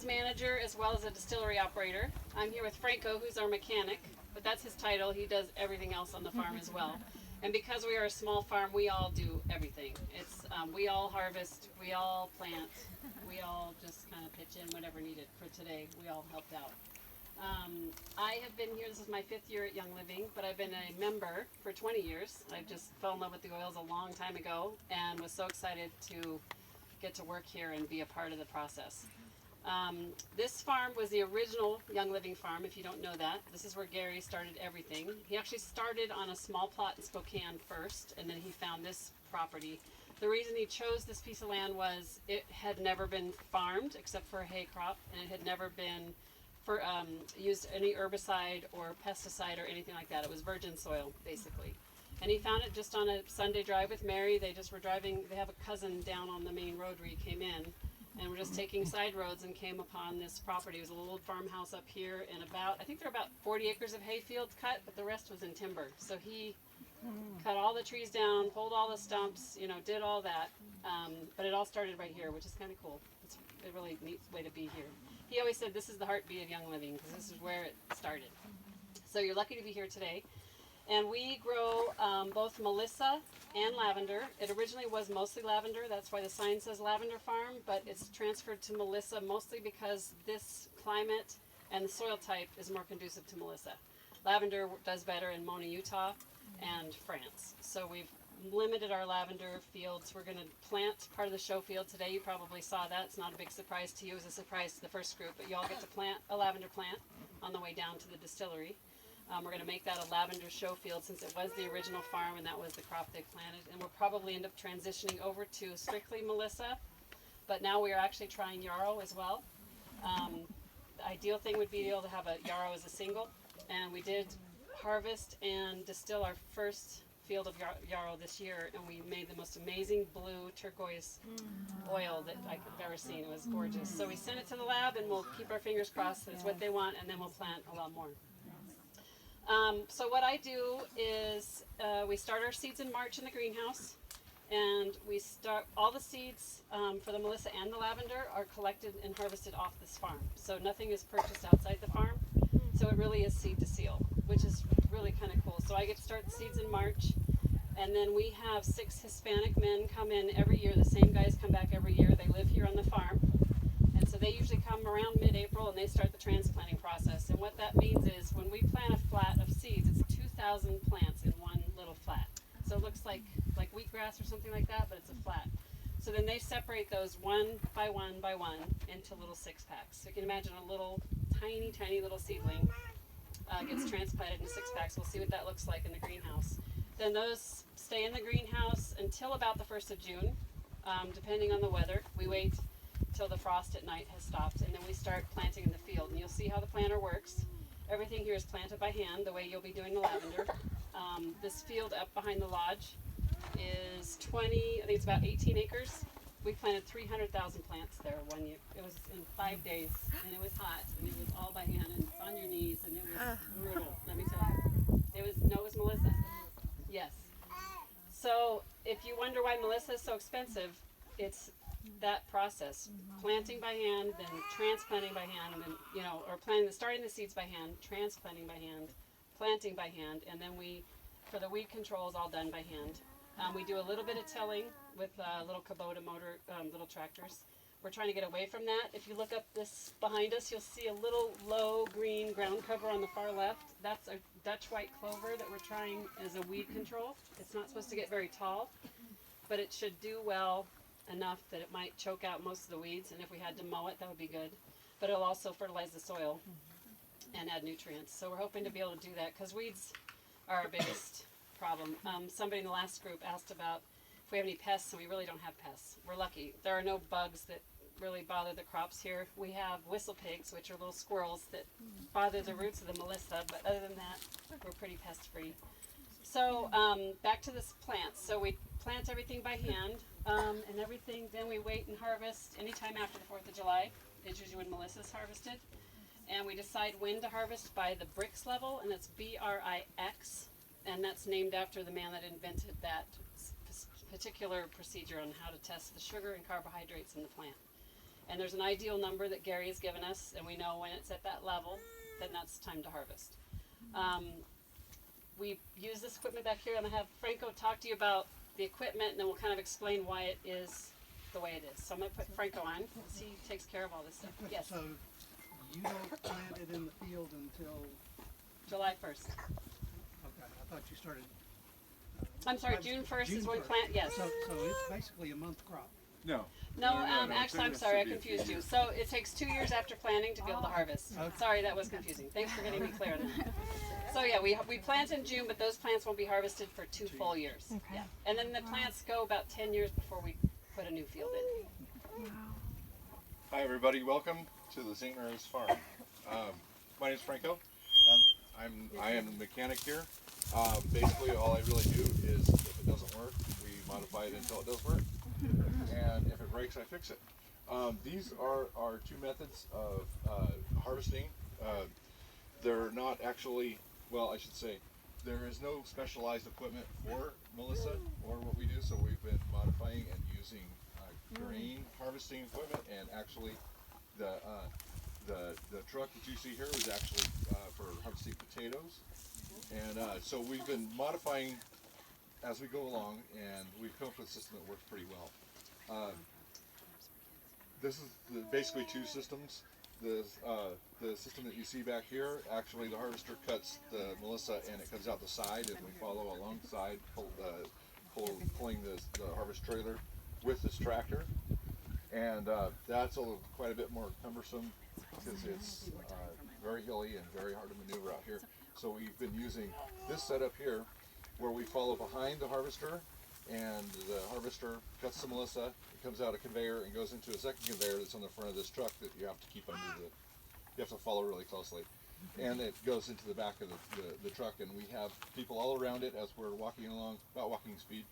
fields manager as well as a distillery operator. I'm here with Franco, who's our mechanic, but that's his title. He does everything else on the farm as well. And because we are a small farm, we all do everything. It's we all harvest, we all plant, we all just kind of pitch in whatever needed. For today, we all helped out. I have been here, this is my 5th year at Young Living, but I've been a member for 20 years. I just fell in love with the oils a long time ago and was so excited to get to work here and be a part of the process. This farm was the original Young Living farm, if you don't know that. This is where Gary started everything. He actually started on a small plot in Spokane first, and then he found this property. The reason he chose this piece of land was it had never been farmed except for a hay crop, and it had never been used any herbicide or pesticide or anything like that. It was virgin soil, basically. And he found it just on a Sunday drive with Mary. They just were driving, they have a cousin down on the main road where he came in, and we're just taking side roads and came upon this property. It was a little farmhouse up here, and I think there were about 40 acres of hay fields cut, but the rest was in timber. So he cut all the trees down, pulled all the stumps, did all that. But it all started right here, which is kind of cool. It's a really neat way to be here. He always said this is the heartbeat of Young Living because this is where it started. So you're lucky to be here today. And we grow both Melissa and lavender. It originally was mostly lavender. That's why the sign says Lavender Farm, but it's transferred to Melissa mostly because this climate and the soil type is more conducive to Melissa. Lavender does better in Mona, Utah and France. So we've limited our lavender fields. We're going to plant part of the show field today. You probably saw that. It's not a big surprise to you. It was a surprise to the first group, but you all get to plant a lavender plant on the way down to the distillery. We're going to make that a lavender show field since it was the original farm and that was the crop they planted. And we'll probably end up transitioning over to strictly Melissa, but now we are actually trying yarrow as well. The ideal thing would be able to have a yarrow as a single, and we did harvest and distill our first field of yarrow this year, and we made the most amazing blue turquoise oil that I've ever seen. It was gorgeous. So we sent it to the lab, and we'll keep our fingers crossed that it's what they want, and then we'll plant a lot more. So what I do is we start our seeds in March in the greenhouse, and we start all the seeds for the Melissa and the lavender are collected and harvested off this farm. So nothing is purchased outside the farm. So it really is seed to seal, which is really kind of cool. So I get to start the seeds in March, and then we have 6 Hispanic men come in every year. The same guys come back every year. They live here on the farm. And so they usually come around mid-April and they start the transplanting process. And what that means is when we plant a flat of seeds, it's 2,000 plants in one little flat. So it looks like wheatgrass or something like that, but it's a flat. So then they separate those one by one by one into little 6-packs. So you can imagine a little tiny, tiny little seedling gets transplanted into 6-packs. We'll see what that looks like in the greenhouse. Then those stay in the greenhouse until about the 1st of June, depending on the weather. We wait till the frost at night has stopped, and then we start planting in the field. And you'll see how the planter works. Everything here is planted by hand, the way you'll be doing the lavender. This field up behind the lodge is I think it's about 18 acres. We planted 300,000 plants there one year. It was in 5 days, and it was hot, and it was all by hand and on your knees, and it was brutal, let me tell you. It was Melissa. Yes. So if you wonder why Melissa is so expensive, it's that process. Planting by hand, then transplanting by hand, and then, or starting the seeds by hand, transplanting by hand, planting by hand, and then for the weed control is all done by hand. We do a little bit of tilling with little Kubota motor, little tractors. We're trying to get away from that. If you look up this behind us, you'll see a little low green ground cover on the far left. That's a Dutch white clover that we're trying as a weed control. It's not supposed to get very tall, but it should do well enough that it might choke out most of the weeds, and if we had to mow it, that would be good. But it'll also fertilize the soil and add nutrients. So we're hoping to be able to do that because weeds are our biggest problem. Somebody in the last group asked about if we have any pests, and we really don't have pests. We're lucky. There are no bugs that really bother the crops here. We have whistle pigs, which are little squirrels that bother the roots of the Melissa, but other than that, we're pretty pest free. So back to this plant. So we plant everything by hand, and everything, then we wait and harvest anytime after the 4th of July. It's usually when Melissa's harvested. And we decide when to harvest by the Brix level, and it's BRIX, and that's named after the man that invented that particular procedure on how to test the sugar and carbohydrates in the plant. And there's an ideal number that Gary has given us, and we know when it's at that level, then that's time to harvest. We use this equipment back here. I'm going to have Franco talk to you about the equipment, and then we'll kind of explain why it is the way it is. So I'm going to put Franco on, because he takes care of all this stuff. Yes? So you don't plant it in the field until, July 1st. okay, I thought you started. I'm sorry, June 1st is when we plant, yes. So it's basically a month crop. No. No, no, actually, I'm that sorry, I should be a confused few you. years. So it takes 2 years after planting to be able to harvest. Okay. Sorry, that was confusing. Thanks for getting me clear on that. So yeah, we plant in June, but those plants won't be harvested for 2 full years. Okay. Yeah, and then the plants go about 10 years before we put a new field in. Hi everybody, welcome to the St. Mary's Farm. My name is Franco. I am the mechanic here. Basically, all I really do is, if it doesn't work, we modify it until it does work, and if it breaks, I fix it. These are our two methods of harvesting. They're not actually, well, I should say, there is no specialized equipment for Melissa or what we do, so we've been modifying and using grain harvesting equipment, and actually the truck that you see here was actually for harvesting potatoes. And so we've been modifying as we go along, and we've come up with a system that works pretty well. This is basically two systems. The system that you see back here, actually the harvester cuts the Melissa and it comes out the side, and we follow alongside, pulling the harvest trailer with this tractor. And that's quite a bit more cumbersome because it's very hilly and very hard to maneuver out here. So we've been using this setup here where we follow behind the harvester, and the harvester cuts the Melissa, it comes out a conveyor and goes into a second conveyor that's on the front of this truck that you have to keep under you have to follow really closely. And it goes into the back of the truck, and we have people all around it as we're walking along, about walking speed,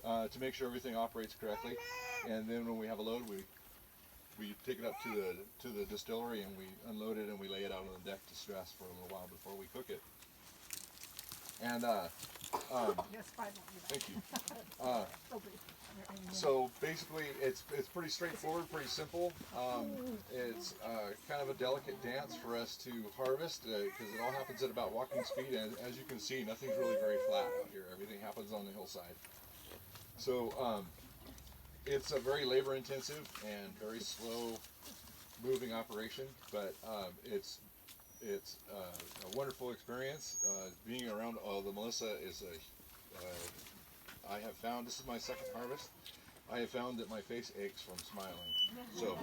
to make sure everything operates correctly. And then when we have a load, we take it up to the distillery, and we unload it and we lay it out on the deck to stress for a little while before we cook it. And thank you. So basically, it's pretty straightforward, pretty simple. It's kind of a delicate dance for us to harvest because it all happens at about walking speed, and as you can see, nothing's really very flat out here. Everything happens on the hillside. So it's a very labor-intensive and very slow-moving operation, but it's a wonderful experience. Being around the Melissa is I have found, this is my second harvest, I have found that my face aches from smiling. So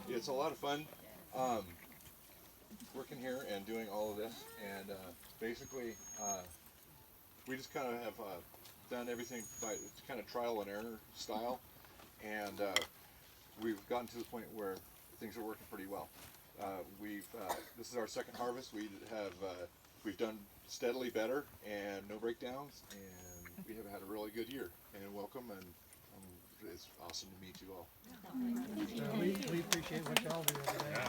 it's a lot of fun working here and doing all of this, and basically we just kind of have done everything by kind of trial and error style, and we've gotten to the point where things are working pretty well. This is our second harvest. We've done steadily better and no breakdowns, and we have had a really good year. And welcome, and it's awesome to meet you all. We appreciate what y'all do every day.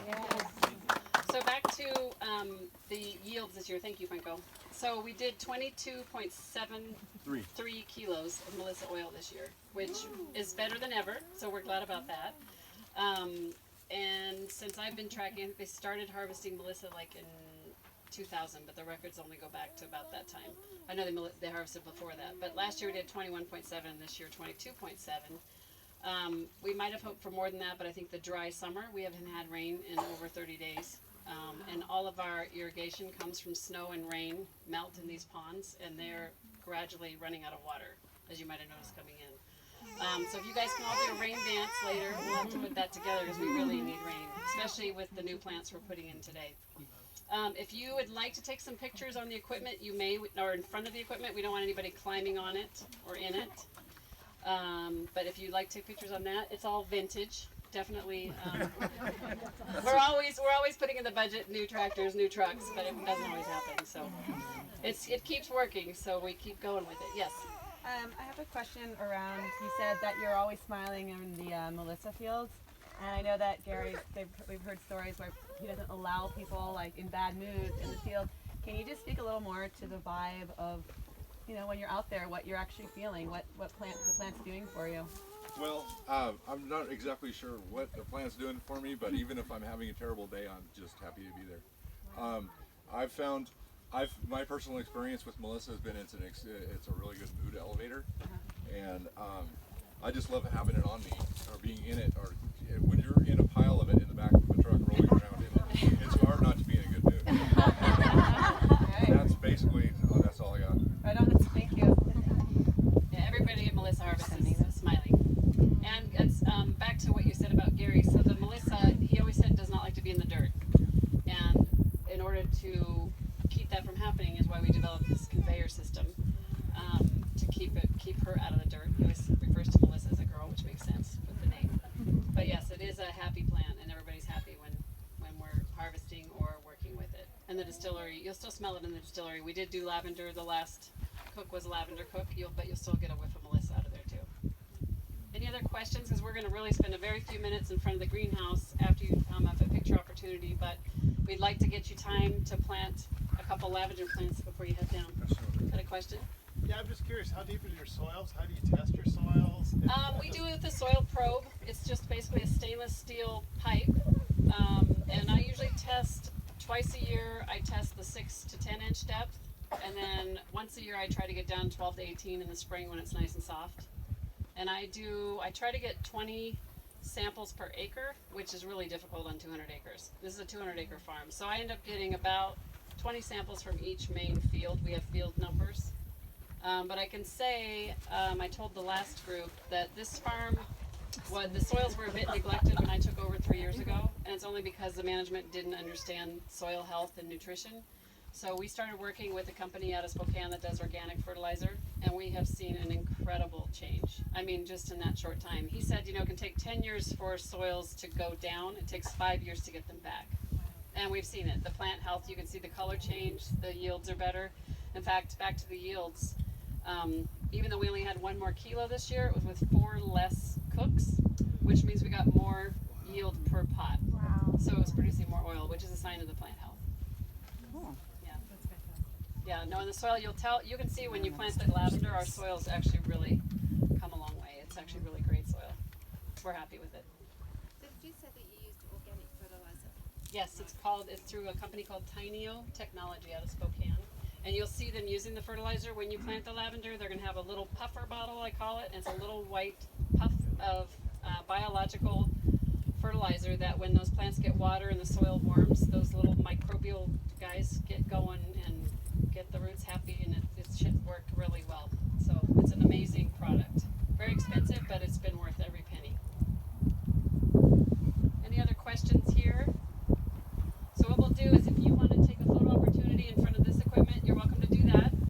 So back to the yields this year. Thank you, Franco. So we did 22.73 kilos of Melissa oil this year, which is better than ever. So we're glad about that. And since I've been tracking, they started harvesting Melissa like in 2000, but the records only go back to about that time. I know they harvested before that, but last year we did 21.7, this year 22.7. We might have hoped for more than that, but I think the dry summer, we haven't had rain in over 30 days. And all of our irrigation comes from snow and rain melt in these ponds, and they're gradually running out of water, as you might have noticed coming in. So if you guys can all do a rain dance later, we'll have to put that together because we really need rain, especially with the new plants we're putting in today. If you would like to take some pictures on the equipment, you may, or in front of the equipment. We don't want anybody climbing on it or in it. But if you'd like to take pictures on that, it's all vintage. Definitely. We're always putting in the budget new tractors, new trucks, but it doesn't always happen. So it keeps working. So we keep going with it. Yes. I have a question around, you said that you're always smiling in the Melissa fields, and I know that Gary, we've heard stories where he doesn't allow people like in bad moods in the field. Can you just speak a little more to the vibe of, you know, when you're out there, what you're actually feeling, what the plant's doing for you? Well, I'm not exactly sure what the plant's doing for me, but even if I'm having a terrible day, I'm just happy to be there. I've found, my personal experience with Melissa has been it's a really good mood elevator, and I just love having it on me or being in it. Or when you're in a pile of it in the back of a truck rolling around in it, it's hard not to be in a good mood. That's basically that's all I got. Right on. Thank you. Yeah, everybody at Melissa Harvest is smiling. And it's back to what you said about Gary. So the Melissa, he always said, does not like to be in the dirt. And in order to keep that from happening is why we developed this conveyor system to keep her out of the dirt. He always refers to Melissa as a girl, which makes sense with the name. But yes, it is a happy plant, and everybody's happy when we're harvesting or working with it. And the distillery, you'll still smell it in the distillery. We did do lavender. The last cook was a lavender cook, but you'll still get a whiff of Melissa out of there too. Any other questions? Because we're going to really spend a very few minutes in front of the greenhouse after you have a picture opportunity, but we'd like to get you time to plant a couple lavender plants before you head down. Got a question? Yeah, I'm just curious, how deep are your soils? How do you test your soils? We do it with the soil probe. It's just basically a stainless steel pipe. And I usually test twice a year. I test the 6 to 10 inch depth. And then once a year I try to get down 12 to 18 in the spring when it's nice and soft. And I try to get 20 samples per acre, which is really difficult on 200 acres. This is a 200 acre farm. So I end up getting about 20 samples from each main field. We have field numbers. But I can say, I told the last group that this farm, the soils were a bit neglected when I took over 3 years ago, and it's only because the management didn't understand soil health and nutrition. So we started working with a company out of Spokane that does organic fertilizer, and we have seen an incredible change. I mean, just in that short time. He said, it can take 10 years for soils to go down. It takes 5 years to get them back. And we've seen it. The plant health, you can see the color change, the yields are better. In fact, back to the yields, even though we only had 1 more kilo this year, it was with 4 less cooks, which means we got more yield per pot. Wow. So it was producing more oil, which is a sign of the plant health. Cool. Yeah. Yeah, no, in the soil you can see when you planted lavender, our soil's actually really come a long way. It's actually really great soil. We're happy with it. So did you say that you used organic fertilizer? Yes, it's through a company called Tineo Technology out of Spokane. And you'll see them using the fertilizer when you plant the lavender. They're going to have a little puffer bottle, I call it, and it's a little white puff of biological fertilizer that when those plants get water and the soil warms, those little microbial guys get going and get the roots happy, and it should work really well. So it's an amazing product. Very expensive, but it's been worth it.